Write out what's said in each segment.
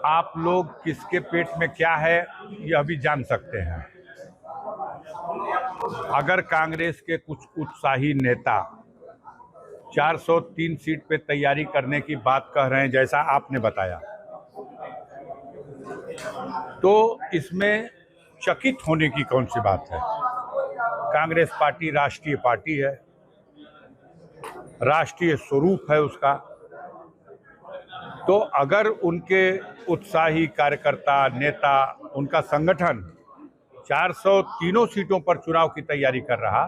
आप लोग किसके पेट में क्या है यह भी जान सकते हैं। अगर कांग्रेस के कुछ उत्साही नेता 403 सीट पे तैयारी करने की बात कह रहे हैं जैसा आपने बताया, तो इसमें चकित होने की कौन सी बात है। कांग्रेस पार्टी राष्ट्रीय पार्टी है, राष्ट्रीय स्वरूप है उसका। तो अगर उनके उत्साही कार्यकर्ता, नेता, उनका संगठन 403 सीटों पर चुनाव की तैयारी कर रहा,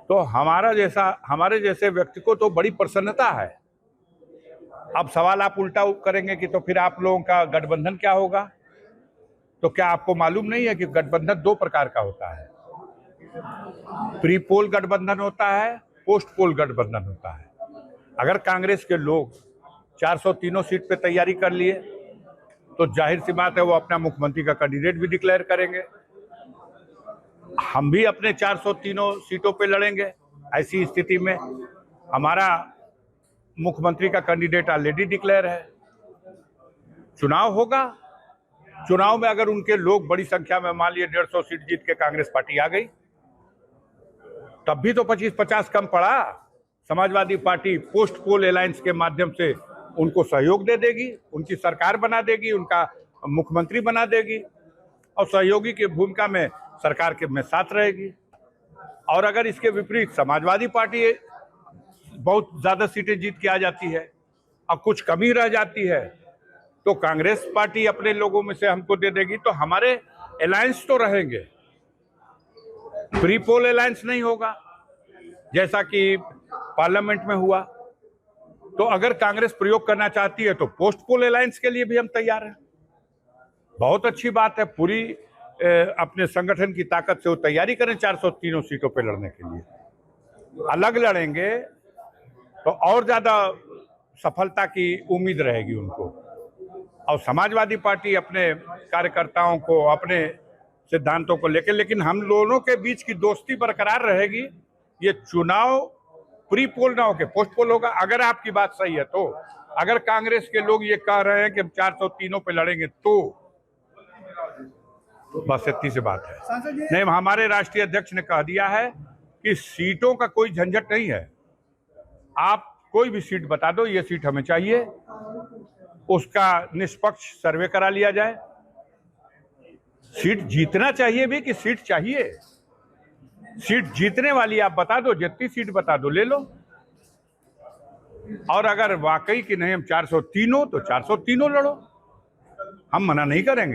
तो हमारे जैसे व्यक्ति को तो बड़ी प्रसन्नता है। अब सवाल आप उल्टा करेंगे कि तो फिर आप लोगों का गठबंधन क्या होगा। तो क्या आपको मालूम नहीं है कि गठबंधन दो प्रकार का होता है। प्री पोल गठबंधन होता है, पोस्ट पोल गठबंधन होता है। अगर कांग्रेस के लोग 403 सीट पे तैयारी कर लिए तो जाहिर सी बात है वो अपना मुख्यमंत्री का कैंडिडेट भी डिक्लेयर करेंगे। हम भी अपने 403 सीटों पे लड़ेंगे। ऐसी स्थिति में हमारा मुख्यमंत्री का कैंडिडेट ऑलरेडी डिक्लेयर है। चुनाव होगा, चुनाव में अगर उनके लोग बड़ी संख्या में, मान लिए 150 सीट जीत के कांग्रेस पार्टी आ गई, तब भी तो 25-50 कम पड़ा। Samajwadi party post poll alliance के माध्यम से उनको सहयोग दे देगी, उनकी सरकार बना देगी, उनका मुख्यमंत्री बना देगी और सहयोगी की भूमिका में सरकार के में साथ रहेगी। और अगर इसके विपरीत समाजवादी पार्टी बहुत ज्यादा सीटें जीत के आ जाती है और कुछ कमी रह जाती है, तो कांग्रेस पार्टी अपने लोगों में से हमको दे देगी, तो हमारे अलायंस तो रहेंगे। प्री पोल अलायंस नहीं होगा जैसा कि पार्लियामेंट में हुआ। तो अगर कांग्रेस प्रयोग करना चाहती है तो पोस्ट पोल अलायंस के लिए भी हम तैयार हैं। बहुत अच्छी बात है, पूरी अपने संगठन की ताकत से वो तैयारी करें 403 सीटों पे लड़ने के लिए। अलग लड़ेंगे तो और ज्यादा सफलता की उम्मीद रहेगी उनको। और समाजवादी पार्टी अपने कार्यकर्ताओं को, अपने सिद्धांतों को लेकर, लेकिन हम दोनों के बीच की दोस्ती बरकरार रहेगी। ये चुनाव प्री पोल ना होके पोस्ट पोल होगा। अगर आपकी बात सही है तो, अगर कांग्रेस के लोग ये कह रहे हैं कि हम 403 पे लड़ेंगे, तो बस इतनी सी बात है। नहीं, हमारे राष्ट्रीय अध्यक्ष ने कह दिया है कि सीटों का कोई झंझट नहीं है। आप कोई भी सीट बता दो, ये सीट हमें चाहिए, उसका निष्पक्ष सर्वे करा लिया जाए। सीट जीतना चाहिए भी कि सीट चाहिए, सीट जीतने वाली आप बता दो, जितनी सीट बता दो ले लो। और अगर वाकई कि नहीं हम 403 तो 403 लड़ो, हम मना नहीं करेंगे।